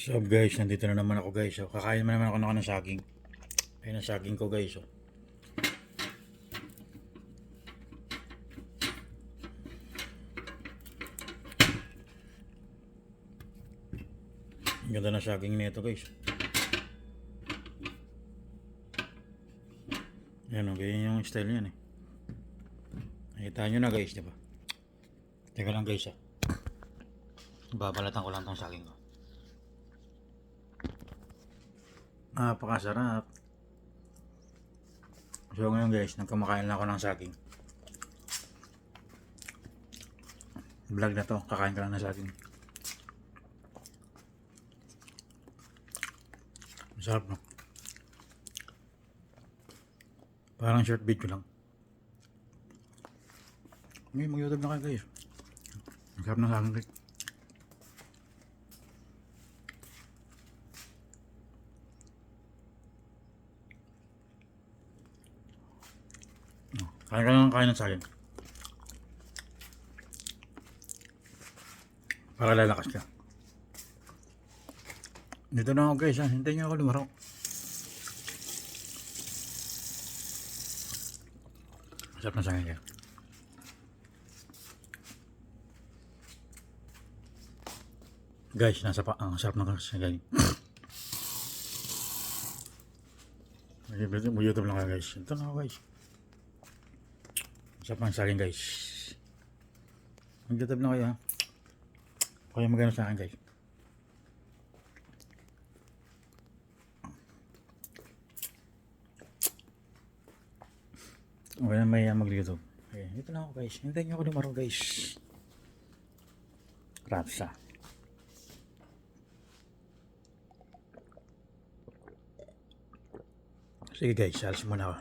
So guys, nandito na naman ako guys. So, kakain naman ako ng saging. Ayun ang saging ko guys. So. Ang ganda ng saging nito guys. Yan o, ganyan yung style niyan eh. Nakita nyo na guys, diba? Teka lang guys ah. Babalatan ko lang tong saging ko. Napakasarap. So ngayon guys, nagkamakain lang ako ng saging. Vlog na to, kakain ka lang ng saging. Masarap no? Parang short video lang. Ngayon mag-YouTube na kayo guys. Masarap ng saging guys. Kain ka lang kain ng saging. Para lalakas ka. Dito na ako guys ha. Hintayin nyo ako lumaro. Masarap na saging guys. Guys, nasa pa ang sarap ng saging. YouTube lang kayo guys. Ito na ako guys. Masarap ng saging guys. Mag-YouTube lang kayo ha. Kaya magano sa akin guys. Okay na may mag-YouTube. Okay, ito na ako guys. Hintayin nyo ako lumaro guys. Rapsa. Sige guys, alis muna ako.